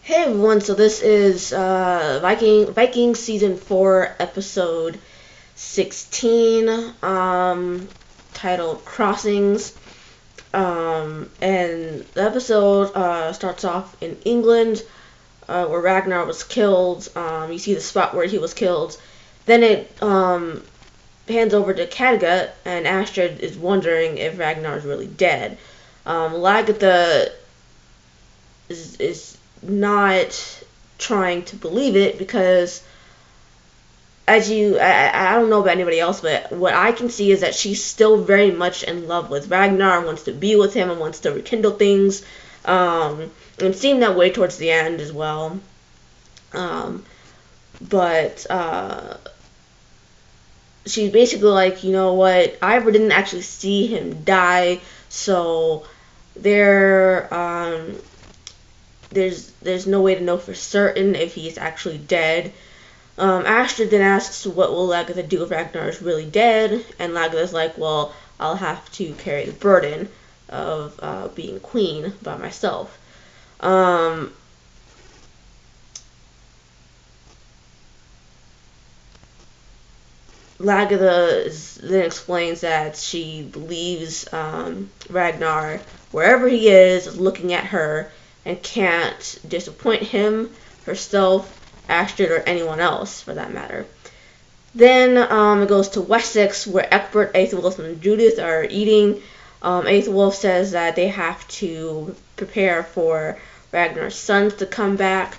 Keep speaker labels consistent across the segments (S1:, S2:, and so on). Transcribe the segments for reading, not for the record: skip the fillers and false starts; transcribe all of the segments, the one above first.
S1: Hey everyone, so this is Vikings Season 4, Episode 16, titled Crossings. And the episode starts off in England, where Ragnar was killed. You see the spot where he was killed. Then it hands over to Kattegat, and Astrid is wondering if Ragnar is really dead. Lagertha is not trying to believe it because I don't know about anybody else, but what I can see is that she's still very much in love with Ragnar and wants to be with him and wants to rekindle things. And it seemed that way towards the end as well. But she's basically like, you know what, Ivor didn't actually see him die, so there's no way to know for certain if he's actually dead. Astrid then asks what will Lagertha do if Ragnar is really dead, and Lagertha's like, well, I'll have to carry the burden of being queen by myself. Lagertha then explains that she believes Ragnar, wherever he is looking at her, and can't disappoint him, herself, Astrid, or anyone else for that matter. Then it goes to Wessex, where Egbert, Aethelwulf, and Judith are eating. Aethelwulf says that they have to prepare for Ragnar's sons to come back.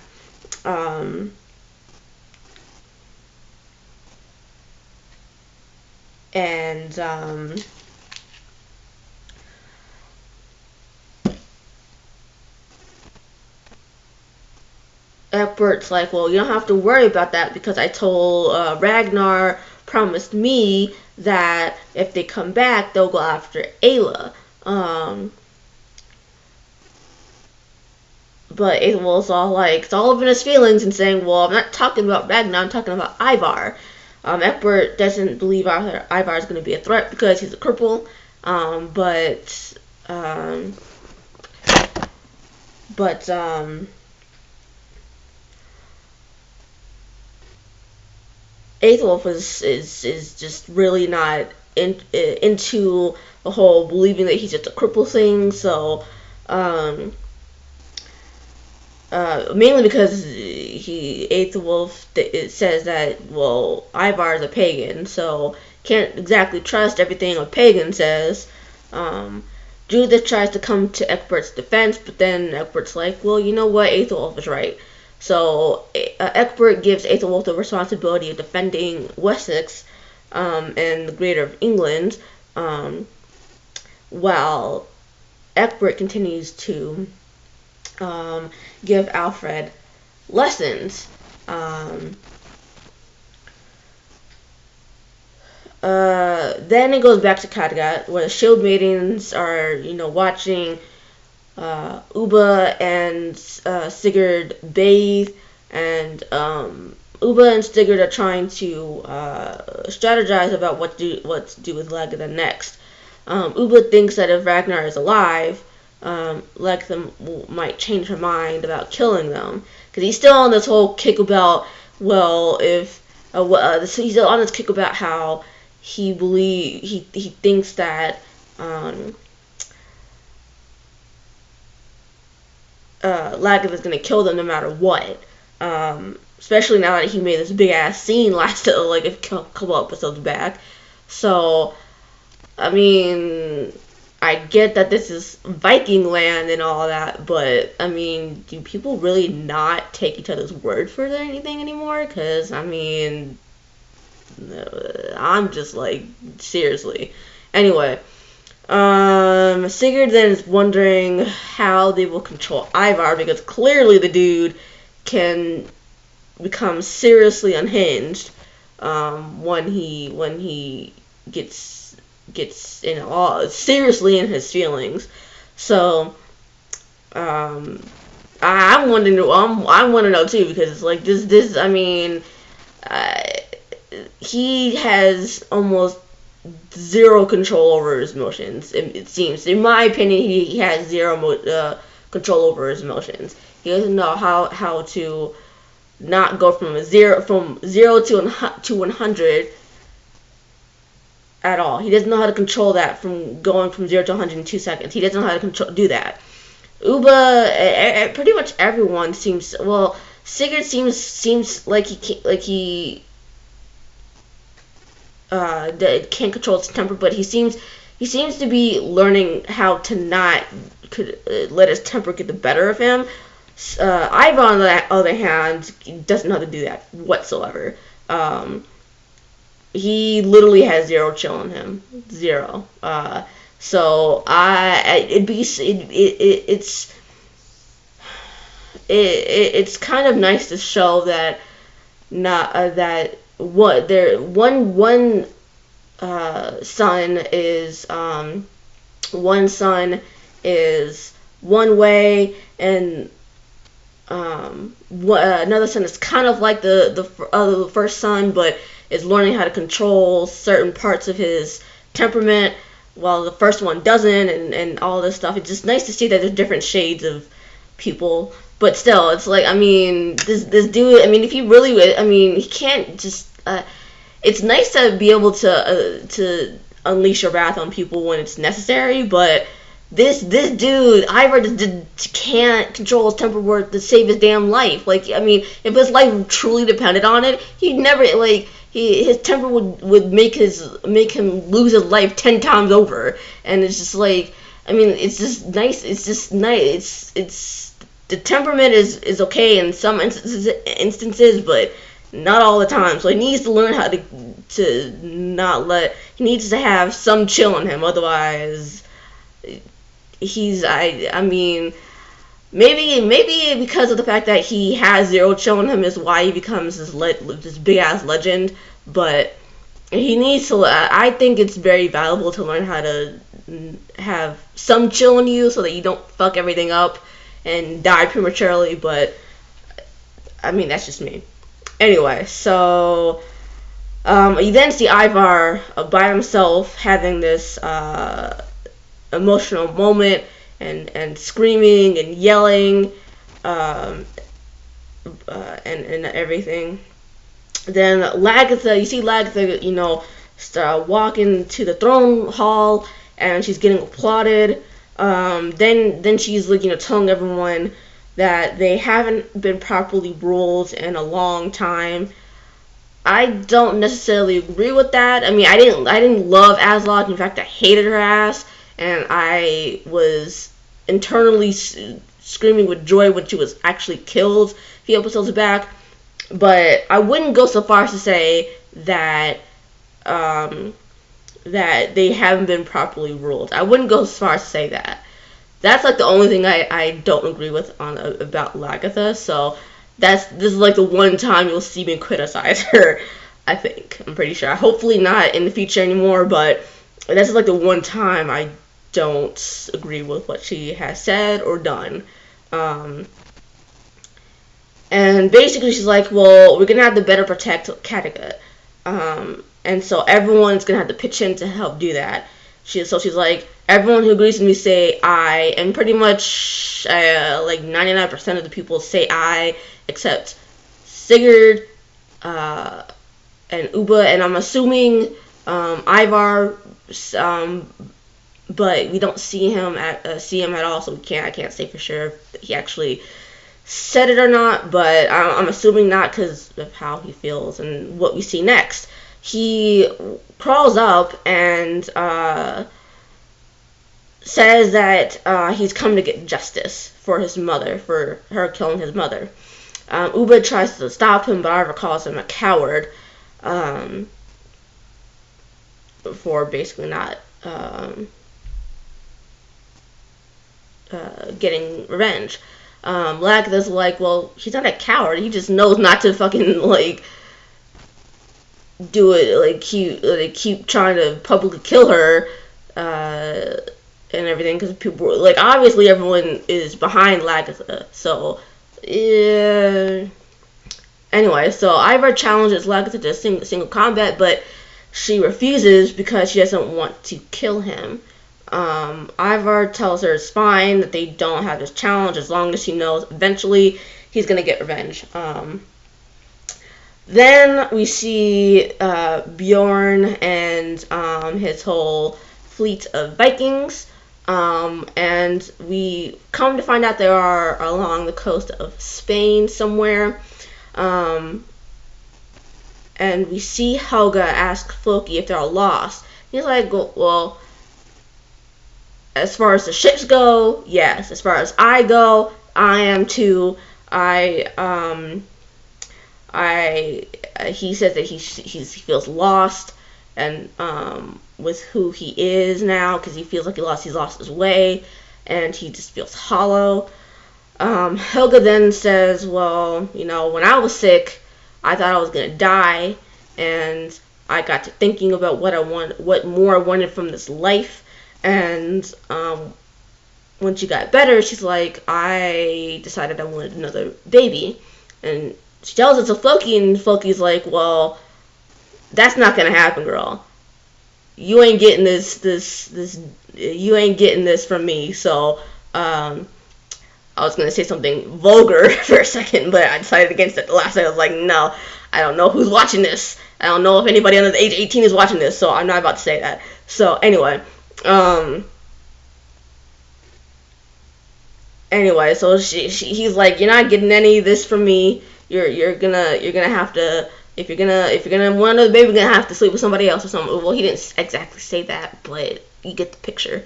S1: Egbert's like, well, you don't have to worry about that because I told Ragnar promised me that if they come back, they'll go after Ayla. But Aethelwulf's all like, it's all up in his feelings and saying, well, I'm not talking about Ragnar, I'm talking about Ivar. Egbert doesn't believe Ivar is going to be a threat because he's a cripple, but Aethelwulf is just really not into the whole believing that he's just a cripple thing. So mainly because Aethelwulf says that, well, Ivar is a pagan, so can't exactly trust everything a pagan says. Judith tries to come to Egbert's defense, but then Egbert's like, well, you know what, Aethelwulf is right. So Egbert gives Aethelwulf the responsibility of defending Wessex and the greater of England, while Egbert continues to give Alfred lessons. Then it goes back to Kattegat, where the Shield Maidens are, watching Ubba and Sigurd bathe, and Ubba and Sigurd are trying to strategize about what to do with Lagertha next. Ubba thinks that if Ragnar is alive, Lagertha might change her mind about killing them, because he's still on this whole kick about, well, if he's on this kick about how he thinks that Lagertha's gonna kill them no matter what. Especially now that he made this big ass scene last like a couple episodes back. So, I mean, I get that this is Viking land and all that, but I mean, do people really not take each other's word for anything anymore? Because I mean, I'm just like, seriously. Anyway. Sigurd then is wondering how they will control Ivar, because clearly the dude can become seriously unhinged when he gets seriously in his feelings. So I want to know too, because it's like this. I mean, he has almost zero control over his emotions. It seems, in my opinion, he has zero control over his emotions. He doesn't know how to not go from zero to 100 at all. He doesn't know how to control that from going from 0 to 100 in 2 seconds. He doesn't know how to do that. Uba, pretty much everyone seems, well, Sigurd seems like he can't control his temper, but he seems to be learning how to not let his temper get the better of him. Ivar, on the other hand, doesn't know how to do that whatsoever. He literally has zero chill in him, zero. So it's kind of nice to show that one son is one way, and another son is kind of like the first son, but is learning how to control certain parts of his temperament, while the first one doesn't, and all this stuff. It's just nice to see that there's different shades of people, but still, it's like, I mean, this dude, I mean, if he really, I mean, he can't just, it's nice to be able to unleash your wrath on people when it's necessary, but this dude, Ivar, just can't control his temper worth to save his damn life. Like, I mean, if his life truly depended on it, he'd never, like, his temper would make him lose his life 10 times over. And it's just like, I mean, it's just nice. It's just nice. It's the temperament is okay in some instances, but not all the time. So he needs to learn how to not let. He needs to have some chill in him. Otherwise, I mean, maybe because of the fact that he has zero chill in him is why he becomes this big ass legend. But he needs to. I think it's very valuable to learn how to have some chill in you so that you don't fuck everything up and die prematurely. But I mean, that's just me. Anyway, so you then see Ivar by himself having this emotional moment and screaming and yelling and everything. Then Lagertha, you see Lagertha, start walking to the throne hall, and she's getting applauded. Then she's like, telling everyone that they haven't been properly ruled in a long time. I don't necessarily agree with that. I mean, I didn't love Aslog. In fact, I hated her ass, and I was internally screaming with joy when she was actually killed a few episodes back. But I wouldn't go so far as to say that that they haven't been properly ruled. I wouldn't go as far as to say that. That's like the only thing I don't agree with about Lagertha. So this is like the one time you'll see me criticize her. I think, I'm pretty sure. Hopefully not in the future anymore, but this is like the one time I don't agree with what she has said or done. And basically she's like, well, we're going to have to better protect Kattegat. And so everyone's going to have to pitch in to help do that. She's like, everyone who agrees with me say aye, and pretty much like 99% of the people say aye, except Sigurd and Uba, and I'm assuming Ivar, but we don't see him at all, so I can't say for sure if he actually said it or not, but I'm assuming not because of how he feels and what we see next. He crawls up and says that he's come to get justice for his mother, for her killing his mother. Uba tries to stop him, but Ivar calls him a coward for basically not getting revenge. Lagertha's like, well, he's not a coward. He just knows not to fucking like do it. Like keep trying to publicly kill her and everything, because people like, obviously everyone is behind Lagertha. So anyway, so Ivar challenges Lagertha to single combat, but she refuses because she doesn't want to kill him. Ivar tells her it's fine, that they don't have this challenge as long as she knows eventually he's gonna get revenge. Then we see Bjorn and his whole fleet of Vikings, and we come to find out they are along the coast of Spain somewhere. And we see Helga ask Floki if they're all lost. He's like, well, as far as the ships go, yes. As far as I go, I am too. He says that he feels lost, and with who he is now, because he feels like he's lost his way, and he just feels hollow. Helga then says, well, when I was sick, I thought I was gonna die, and I got to thinking about what more I wanted from this life, and when she got better, she's like, I decided I wanted another baby, and she tells it to Floki, and Floki's like, well, that's not gonna happen, girl. You ain't getting this. You ain't getting this from me. So, I was gonna say something vulgar for a second, but I decided against it. The last night I was like, no, I don't know who's watching this. I don't know if anybody under the age of 18 is watching this, so I'm not about to say that. So anyway, so he's like, you're not getting any of this from me. You're gonna have to, if you're gonna want another baby, you're gonna have to sleep with somebody else or something. Well, he didn't exactly say that, but you get the picture.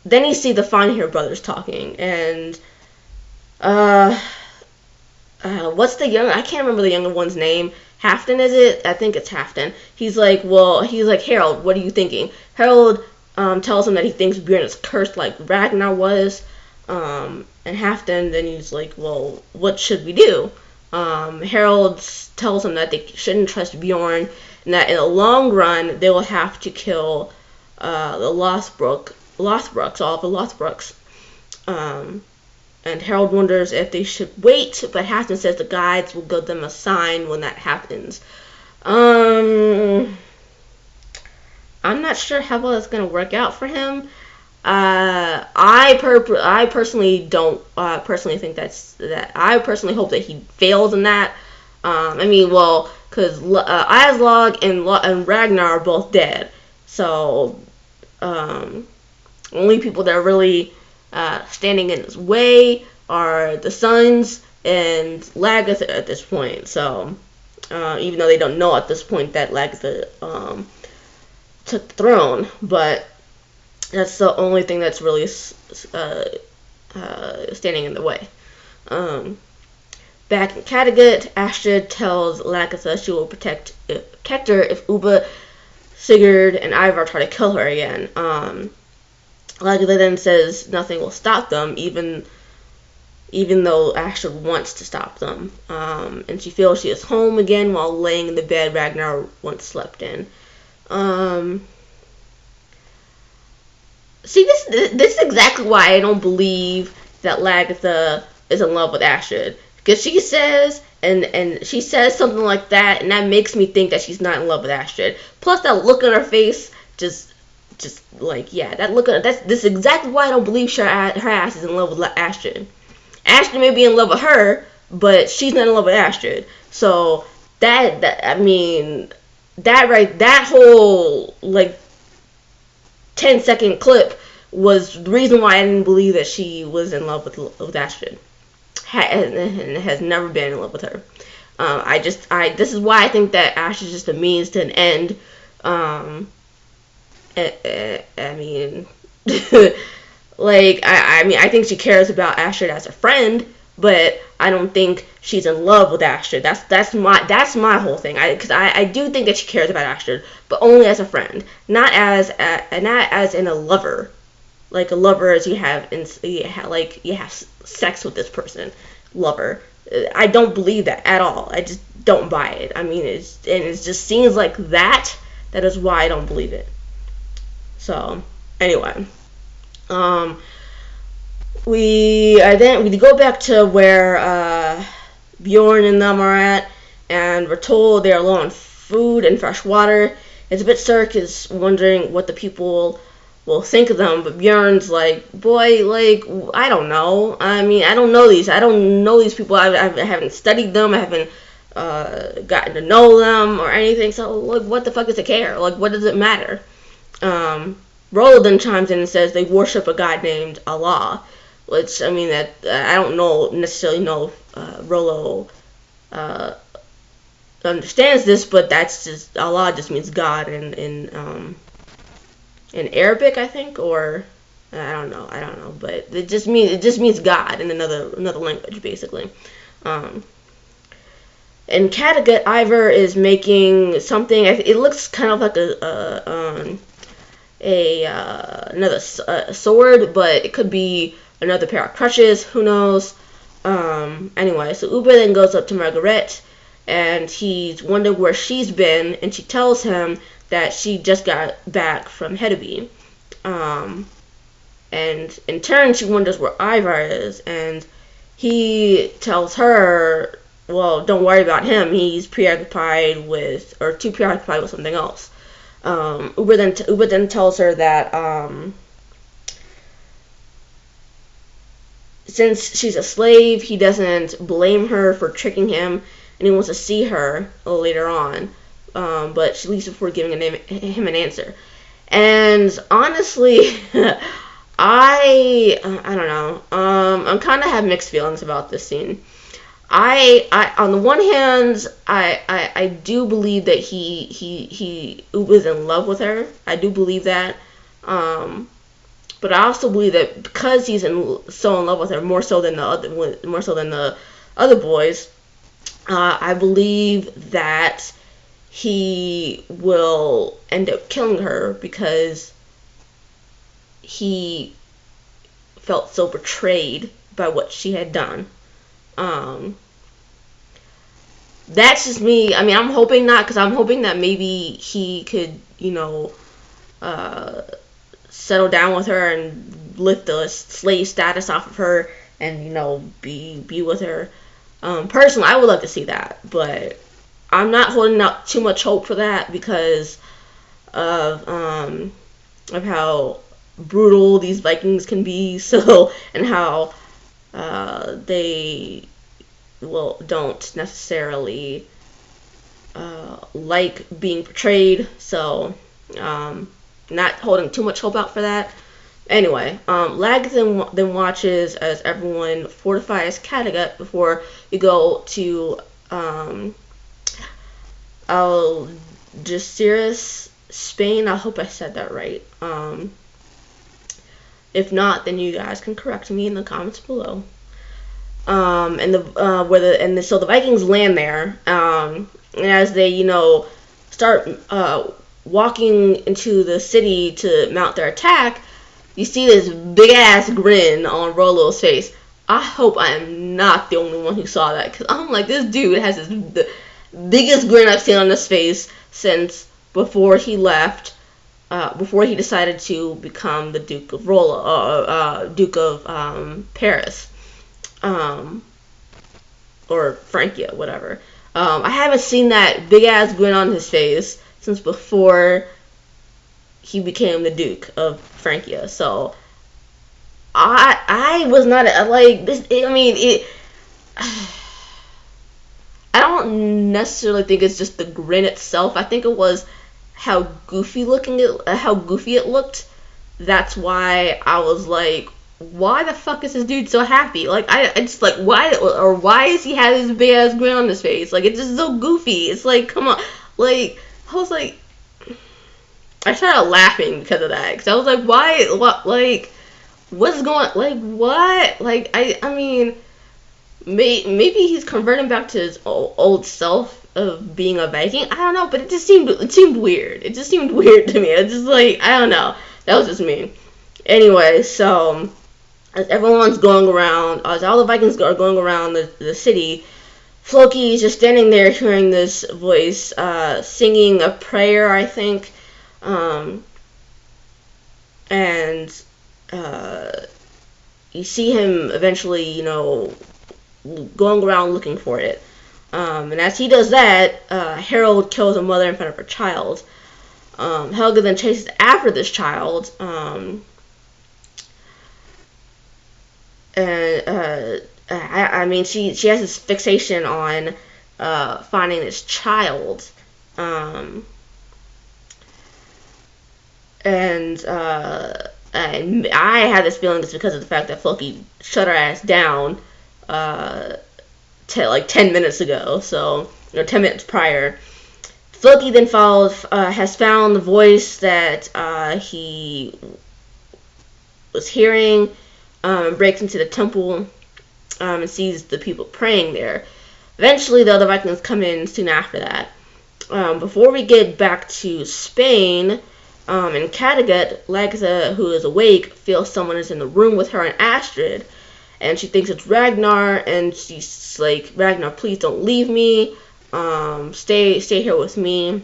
S1: Then you see the Fine-Hair brothers talking, and what's the younger? I can't remember the younger one's name. Halfdan, is it? I think it's Halfdan. He's like, Harold, what are you thinking? Harold tells him that he thinks Bjorn is cursed like Ragnar was. And Halfdan then he's like, well, what should we do? Harold tells him that they shouldn't trust Bjorn, and that in the long run they will have to kill the Lothbrooks, all of the Lothbrooks. And Harold wonders if they should wait, but Halfdan says the guides will give them a sign when that happens. I'm not sure how well that's going to work out for him. I personally don't think that. I personally hope that he fails in that. Because Aslog and Ragnar are both dead, so only people that are really standing in his way are the sons and Lagertha at this point. So even though they don't know at this point that Lagertha took the throne, but that's the only thing that's really standing in the way. Back in Kattegat, Astrid tells Lagertha she will protect her if Ubba, Sigurd, and Ivar try to kill her again. Lagertha then says nothing will stop them, even though Astrid wants to stop them. And she feels she is home again while laying in the bed Ragnar once slept in. See, this is exactly why I don't believe that Lagertha is in love with Astrid. Because she says, and she says something like that, and that makes me think that she's not in love with Astrid. Plus, that look on her face, just like, yeah, that look on, this is exactly why I don't believe her ass is in love with Astrid. Astrid may be in love with her, but she's not in love with Astrid. So, that whole, like, 10-second clip was the reason why I didn't believe that she was in love with Astrid, and has never been in love with her. This is why I think that Astrid is just a means to an end. I think she cares about Astrid as a friend, but I don't think she's in love with Astrid. That's my whole thing. Because I do think that she cares about Astrid, but only as a friend, not as in a lover, like a lover as you have sex with this person, lover. I don't believe that at all. I just don't buy it. It just seems like that. That is why I don't believe it. So anyway, we go back to where Bjorn and them are at, and we're told they're low on food and fresh water, It's a bit circus, wondering what the people will think of them. But Bjorn's like, boy, like, I don't know. I mean, I don't know these people. I haven't studied them. I haven't gotten to know them or anything. So, like, what the fuck does it care? Like, what does it matter? Rollo then chimes in and says they worship a god named Allah, which, I mean, that I don't necessarily know if Rollo understands this, but that's just, Allah just means God in Arabic, I think, or I don't know, but it just means God in another language, basically. In Kattegat, Ivar is making something. It looks kind of like another sword, but it could be another pair of crutches. Who knows? Anyway, so Uber then goes up to Margaret, and he's wondering where she's been, and she tells him that she just got back from Hedeby. And in turn, she wonders where Ivar is, and he tells her, well, don't worry about him. He's too preoccupied with something else. Uber then tells her that since she's a slave, he doesn't blame her for tricking him, and he wants to see her later on. But she leaves before giving him an answer. And honestly, I don't know. I'm kind of have mixed feelings about this scene. I on the one hand, I do believe that he was in love with her. I do believe that. But I also believe that because he's so in love with her, more so than the other boys, I believe that he will end up killing her because he felt so betrayed by what she had done. That's just me. I mean, I'm hoping not, because I'm hoping that maybe he could, settle down with her and lift the slave status off of her and, be with her. Personally, I would like to see that, but I'm not holding out too much hope for that because of how brutal these Vikings can be, and how they don't necessarily like being portrayed, so not holding too much hope out for that. Anyway, Lagertha then watches as everyone fortifies Kattegat before you go to Algeciras, Spain. I hope I said that right. If not, then you guys can correct me in the comments below. So the Vikings land there, and as they start walking into the city to mount their attack, you see this big ass grin on Rollo's face. I hope I am not the only one who saw that, because I'm like, this dude has the biggest grin I've seen on his face since before he left, before he decided to become the Duke of Paris. Or Francia, whatever. I haven't seen that big ass grin on his face since before he became the Duke of Francia. So I was not like this. I don't necessarily think it's just the grin itself. I think it was how goofy it looked. That's why I was like, why the fuck is this dude so happy? Like, I just like, why is he having this big ass grin on his face? Like, it's just so goofy. It's like, come on. Like, I was like, I started laughing because of that. Because I was like, why? What? Like, what's going? Like, what? Like, I mean, maybe he's converting back to his old self of being a Viking. I don't know, but it seemed weird. It just seemed weird to me. It's just like, I don't know. That was just me. Anyway, so as everyone's going around, as all the Vikings are going around the city, Floki is just standing there hearing this voice singing a prayer, I think, and you see him eventually, going around looking for it. And as he does that, Harold kills a mother in front of her child. Helga then chases after this child, and I mean, she has this fixation on finding this child, and I had this feeling it's because of the fact that Floki shut her ass down like 10 minutes ago, so 10 minutes prior. Floki then has found the voice that he was hearing, and breaks into the temple, and sees the people praying there. Eventually, the other Vikings come in soon after that. Before we get back to Spain, in Kattegat, Lagertha, who is awake, feels someone is in the room with her and Astrid, and she thinks it's Ragnar, and she's like, Ragnar, please don't leave me, stay here with me.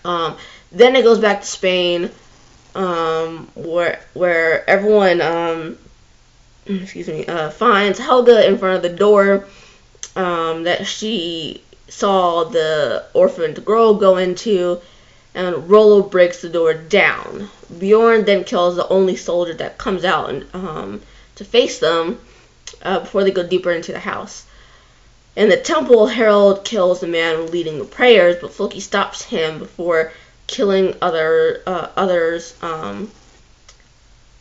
S1: Then it goes back to Spain, where everyone finds Helga in front of the door that she saw the orphaned girl go into, and Rollo breaks the door down. Bjorn then kills the only soldier that comes out and to face them before they go deeper into the house. In the temple, Harold kills the man leading the prayers, but Floki stops him before killing others,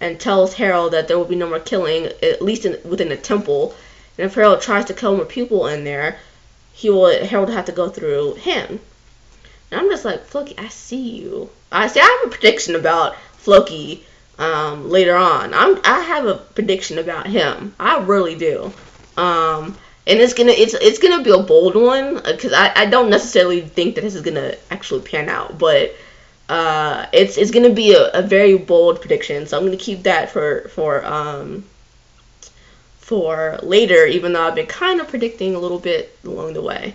S1: and tells Harold that there will be no more killing, at least within the temple. And if Harold tries to kill more people in there, Harold will have to go through him. And I'm just like, Floki, I see you. I have a prediction about Floki later on. I have a prediction about him. I really do. And it's gonna be a bold one, because I don't necessarily think that this is gonna actually pan out, but it's gonna be a very bold prediction. So I'm gonna keep that for later, even though I've been kind of predicting a little bit along the way.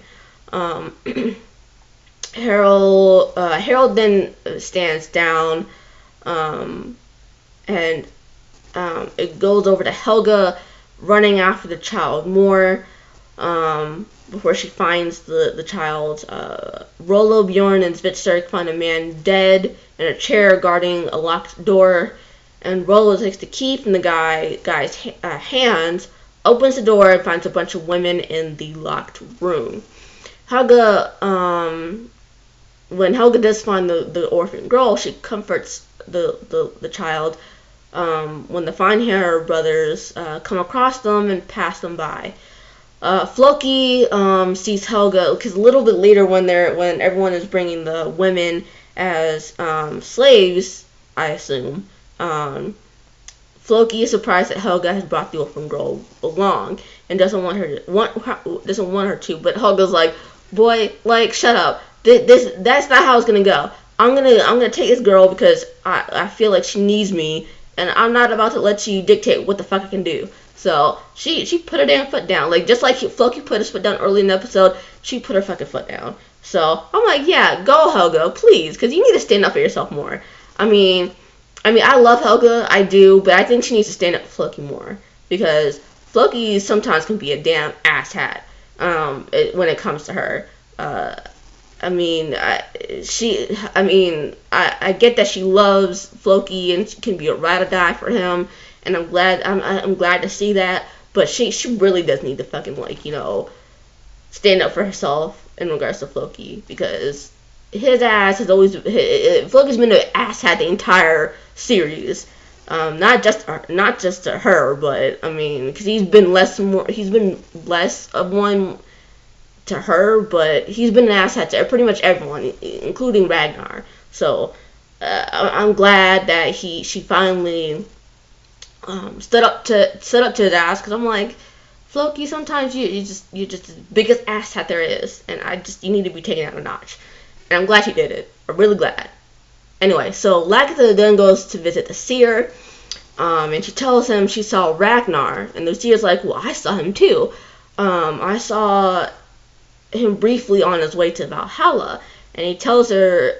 S1: Harold then stands down, and it goes over to Helga running after the child more, before she finds the child. Rollo, Bjorn, and Svitserk find a man dead in a chair guarding a locked door, and Rollo takes the key from the guy's hands, opens the door, and finds a bunch of women in the locked room. Helga, when Helga does find the orphan girl, she comforts the child when the Feinherr brothers come across them and pass them by. Floki sees Helga, because a little bit later when everyone is bringing the women as slaves, I assume, Floki is surprised that Helga has brought the orphan girl along and doesn't want her to. But Helga's like, boy, like, shut up. That's not how it's gonna go. I'm gonna take this girl because I feel like she needs me, and I'm not about to let you dictate what the fuck I can do. So she put her damn foot down. Like, just like Floki put his foot down early in the episode, she put her fucking foot down. So I'm like, yeah, go Helga, please, because you need to stand up for yourself more. I mean, I love Helga, I do, but I think she needs to stand up for Floki more, because Floki sometimes can be a damn asshat when it comes to her. I get that she loves Floki and can be a ride or die for him, and I'm glad to see that, but she really does need to fucking, like, stand up for herself in regards to Floki, because his ass has always Floki's been an asshat the entire series. Not just to her, but because he's been less of one to her, but he's been an asshat to pretty much everyone, including Ragnar. So I'm glad that she finally stood up to his ass, because I'm like, Floki, sometimes you're just the biggest asshat there is, and you need to be taken out a notch. And I'm glad she did it. I'm really glad. Anyway, so Lagertha then goes to visit the seer, and she tells him she saw Ragnar, and the seer's like, well, I saw him too. I saw him briefly on his way to Valhalla, and he tells her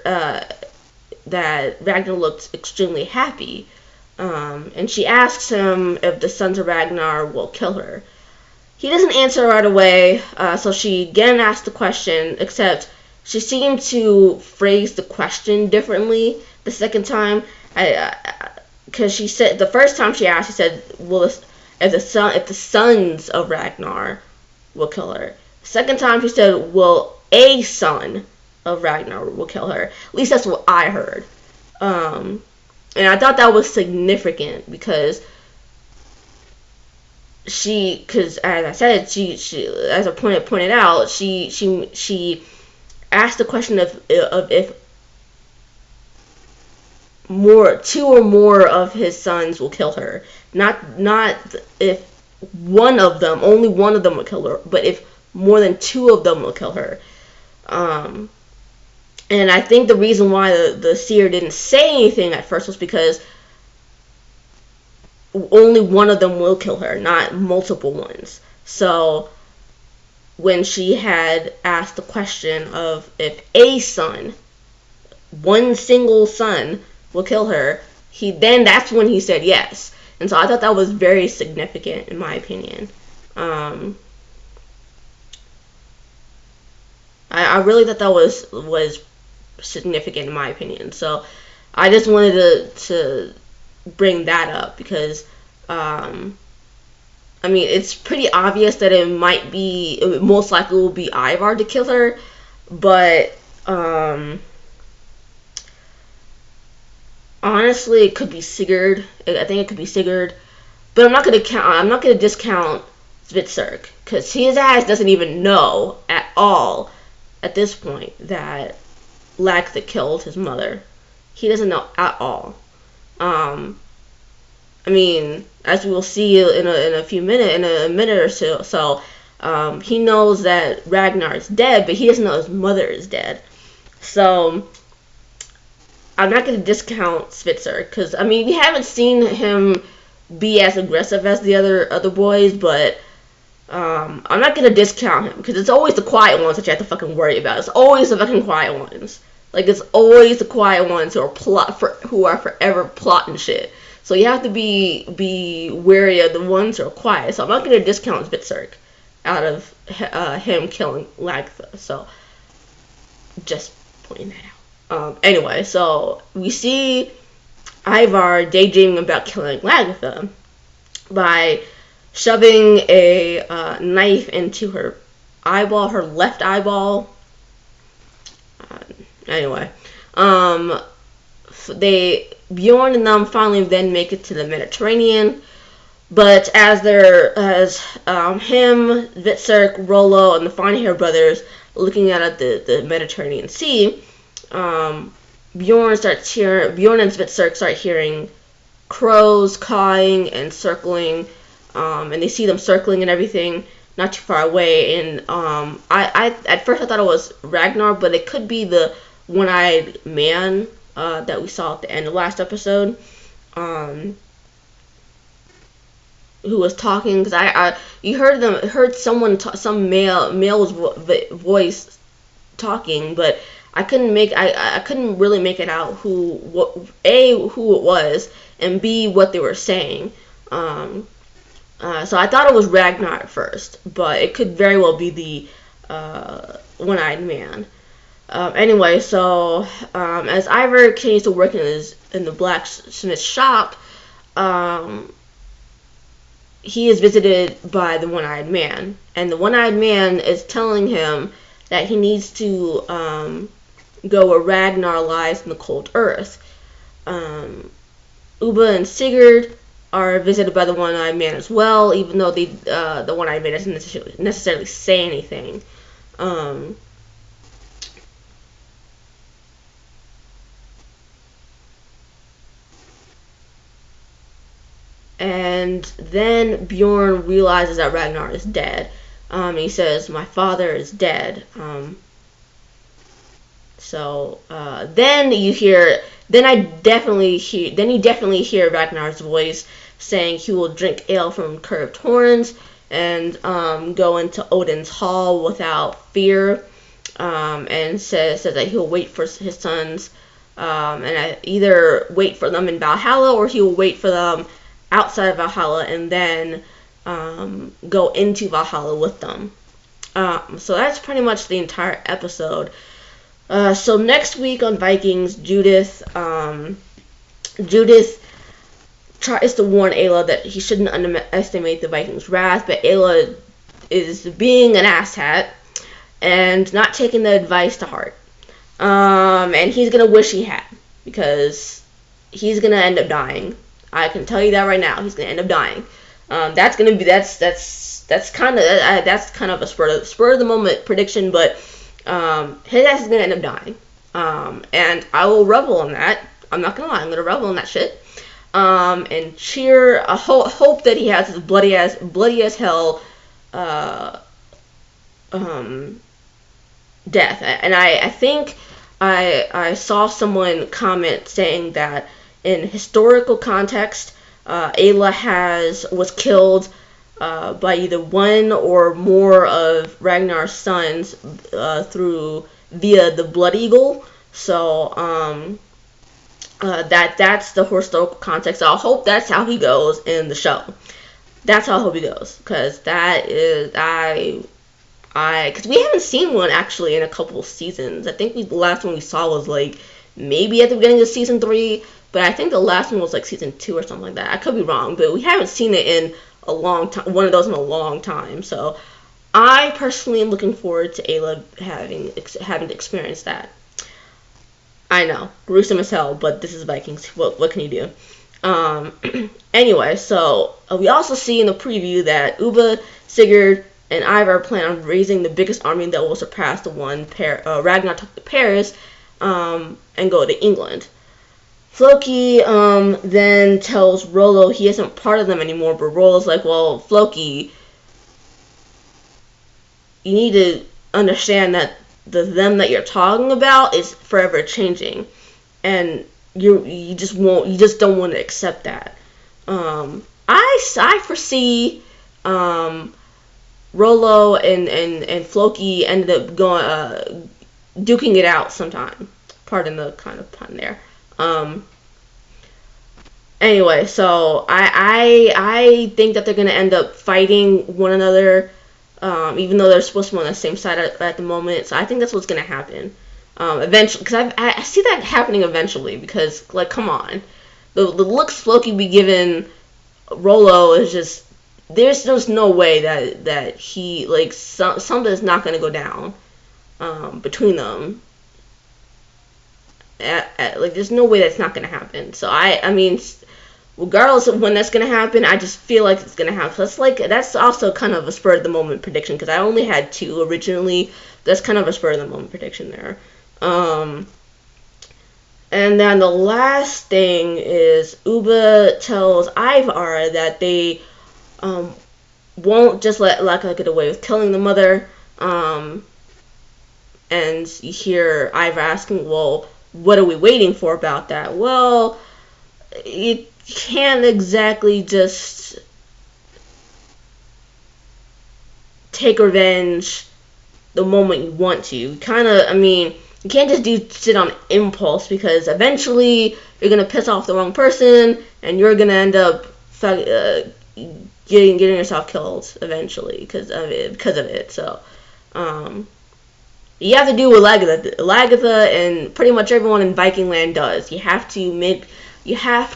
S1: that Ragnar looked extremely happy, and she asks him if the sons of Ragnar will kill her. He doesn't answer right away, so she again asks the question, except she seemed to phrase the question differently the second time. Because she said the first time she asked, she said, "Well, if the sons of Ragnar will kill her." The second time she said, "Well, a son of Ragnar will kill her." At least that's what I heard. And I thought that was significant because because as I said, she as I pointed out, she asked the question of if two or more of his sons will kill her. Not if only one of them will kill her, but if more than two of them will kill her. And I think the reason why the seer didn't say anything at first was because only one of them will kill her, not multiple ones. So when she had asked the question of if a son, one single son, will kill her, that's when he said yes. And so I thought that was very significant in my opinion. I really thought that was significant in my opinion. So I just wanted to bring that up because I mean, it's pretty obvious that it most likely will be Ivar to kill her, but honestly, it could be Sigurd. I think it could be Sigurd, but I'm not gonna discount Svitserk because his ass doesn't even know at all at this point that Lagertha killed his mother. He doesn't know at all. I mean, as we will see in a minute or so, he knows that Ragnar is dead, but he doesn't know his mother is dead. So I'm not going to discount Svitzer because I mean we haven't seen him be as aggressive as the other boys, but I'm not going to discount him because it's always the quiet ones that you have to fucking worry about. It's always the fucking quiet ones. Like it's always the quiet ones who are forever plotting shit. So you have to be wary of the ones who are quiet. So I'm not going to discount Svitserk out of him killing Lagertha. So just pointing that out. Anyway, so we see Ivar daydreaming about killing Lagertha by shoving a knife into her eyeball, her left eyeball. Anyway, Bjorn and them finally then make it to the Mediterranean, but as him, Svitserk, Rollo, and the Finehair brothers looking out at the Mediterranean Sea, Bjorn and Svitserk start hearing crows cawing and circling, and they see them circling and everything not too far away. And I at first I thought it was Ragnar, but it could be the one-eyed man that we saw at the end of last episode, who was talking, because you heard someone some male's voice talking, but I couldn't really make it out who it was, and B, what they were saying. So I thought it was Ragnar at first, but it could very well be the one-eyed man. Anyway, so as Ivar continues to work in the blacksmith shop, he is visited by the one-eyed man, and the one-eyed man is telling him that he needs to go where Ragnar lies in the cold earth. Ubba and Sigurd are visited by the one-eyed man as well, even though the one-eyed man doesn't necessarily say anything. And then Bjorn realizes that Ragnar is dead. He says, "My father is dead." Then you definitely hear Ragnar's voice saying he will drink ale from curved horns and go into Odin's hall without fear, and says that he'll wait for his sons, and either wait for them in Valhalla or he will wait for them outside of Valhalla and then go into Valhalla with them. So that's pretty much the entire episode. So next week on Vikings, Judith tries to warn Ayla that he shouldn't underestimate the Vikings' wrath, but Ayla is being an asshat and not taking the advice to heart. And he's gonna wish he had, because he's gonna end up dying. I can tell you that right now. He's gonna end up dying. That's kind of a spur of the moment prediction, but his ass is gonna end up dying. And I will revel in that. I'm not gonna lie. I'm gonna revel in that shit. And cheer. Hope that he has his bloody as hell death. And I think I saw someone comment saying that in historical context, Ayla was killed by either one or more of Ragnar's sons via the Blood Eagle. So that's the historical context. So I hope that's how he goes in the show. That's how I hope he goes, because that is because we haven't seen one actually in a couple of seasons. I think the last one we saw was like maybe at the beginning of season 3, but I think the last one was like season 2 or something like that. I could be wrong, but we haven't seen it in a long time. One of those in a long time. So I personally am looking forward to Ayla having to experience that. I know, gruesome as hell, but this is Vikings. What can you do? Anyway, so we also see in the preview that Ubba, Sigurd, and Ivar plan on raising the biggest army that will surpass the one Ragnar took to Paris and go to England. Floki then tells Rollo he isn't part of them anymore, but Rollo's like, well, Floki, you need to understand that the them that you're talking about is forever changing, and you just don't want to accept that. I foresee Rollo and Floki ended up going duking it out sometime. Pardon the kind of pun there. Anyway, so I think that they're gonna end up fighting one another. Even though they're supposed to be on the same side at the moment. So I think that's what's going to happen eventually. Because I see that happening eventually. Because, like, come on. The looks Floki be giving Rollo is just... There's just no way that he... Like, something's not going to go down between them. Like, there's no way that's not going to happen. So, I mean... Regardless of when that's gonna happen, I just feel like it's gonna happen. That's also kind of a spur of the moment prediction, because I only had 2 originally. That's kind of a spur of the moment prediction there. And then the last thing is Ubba tells Ivar that they won't just let Lagertha get away with killing the mother. And you hear Ivar asking, well, what are we waiting for about that? Well, it can't exactly just take revenge the moment you want to. You can't just do shit on impulse, because eventually you're gonna piss off the wrong person and you're gonna end up getting yourself killed eventually because of it. So you have to do what Lagertha and pretty much everyone in Viking land does. You have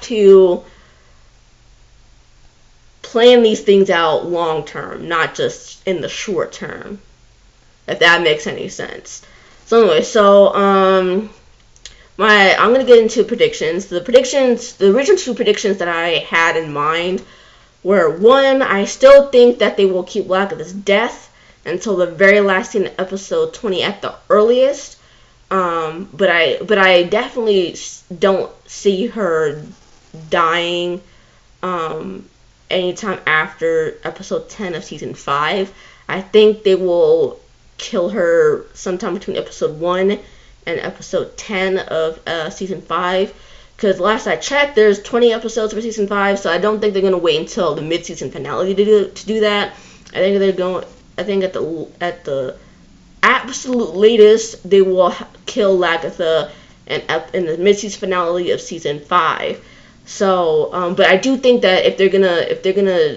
S1: to plan these things out long term, not just in the short term, if that makes any sense. So anyway, I'm gonna get into predictions. The original 2 predictions that I had in mind were, 1, I still think that they will keep Lagertha's death until the very last scene of episode 20 at the earliest. But I definitely don't see her dying anytime after episode 10 of season 5. I think they will kill her sometime between episode 1 and episode 10 of season 5. Because last I checked, there's 20 episodes for season 5, so I don't think they're gonna wait until the mid-season finale to do that. I think at the absolute latest, they will kill Lagertha in the mid-season finale of season 5. So, but I do think that if they're gonna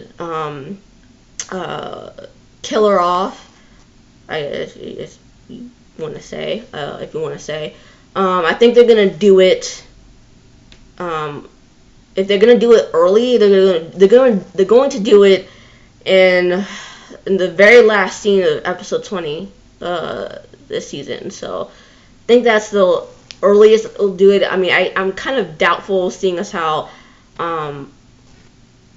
S1: kill her off, want to say, if you want to say. I think they're gonna do it. If they're gonna do it early, they're going to do it in the very last scene of episode 20 this season. So I think that's the earliest they'll do it. I mean, I'm kind of doubtful, seeing as how I'm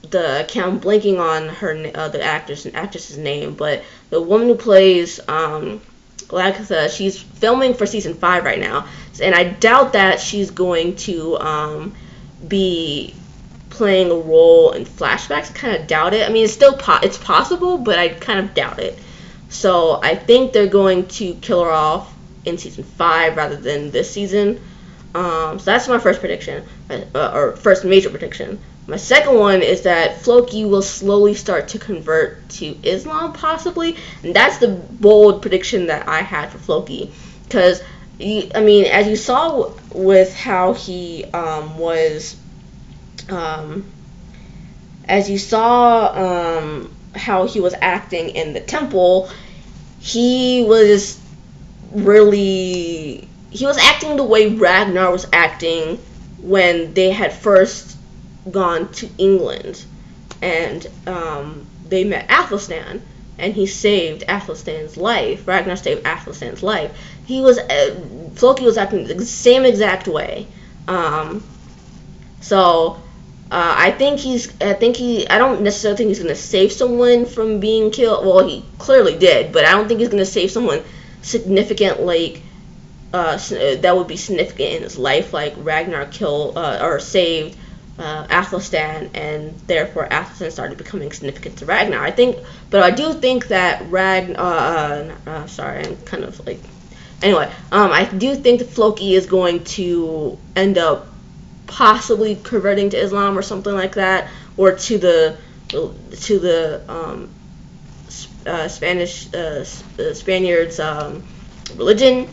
S1: blanking on her the actress's name, but the woman who plays Lagertha, she's filming for season 5 right now, and I doubt that she's going to be playing a role in flashbacks. I kind of doubt it. I mean, it's still it's possible, but I kind of doubt it. So I think they're going to kill her off in season 5 rather than this season. So that's my first prediction, or first major prediction. My second one is that Floki will slowly start to convert to Islam, possibly, and that's the bold prediction that I had for Floki, because I mean, as you saw with how he as you saw how he was acting in the temple, he was acting the way Ragnar was acting when they had first gone to England, and they met Athelstan, and he saved Athelstan's life. Ragnar saved Athelstan's life. Floki was acting the same exact way. So I don't necessarily think he's going to save someone from being killed. Well, he clearly did, but I don't think he's going to save someone significant, like that would be significant in his life, like Ragnar killed or saved Athelstan, and therefore Athelstan started becoming significant to Ragnar. I do think that sorry, I'm kind of like, anyway, I do think that Floki is going to end up possibly converting to Islam or something like that, or to the Spaniards' religion.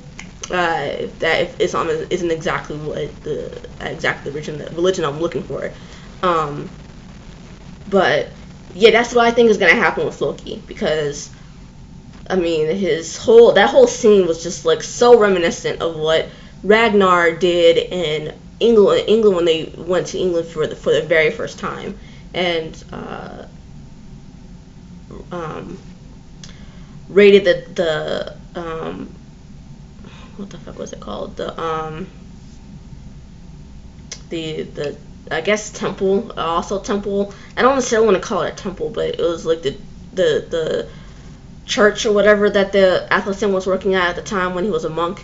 S1: If Islam isn't exactly the religion I'm looking for. But yeah, that's what I think is gonna happen with Floki, because I mean, that whole scene was just like so reminiscent of what Ragnar did in England when they went to England for the very first time, and raided the what the fuck was it called? The I guess temple, also temple. I don't necessarily want to call it a temple, but it was like the church or whatever that the Athelstan was working at the time when he was a monk.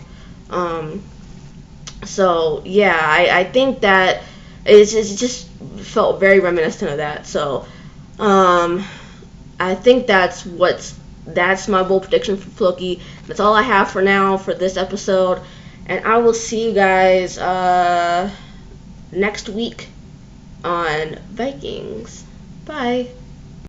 S1: So yeah, I think that it just felt very reminiscent of that. So I think that's my bold prediction for Floki. That's all I have for now for this episode, and I will see you guys next week on Vikings. Bye.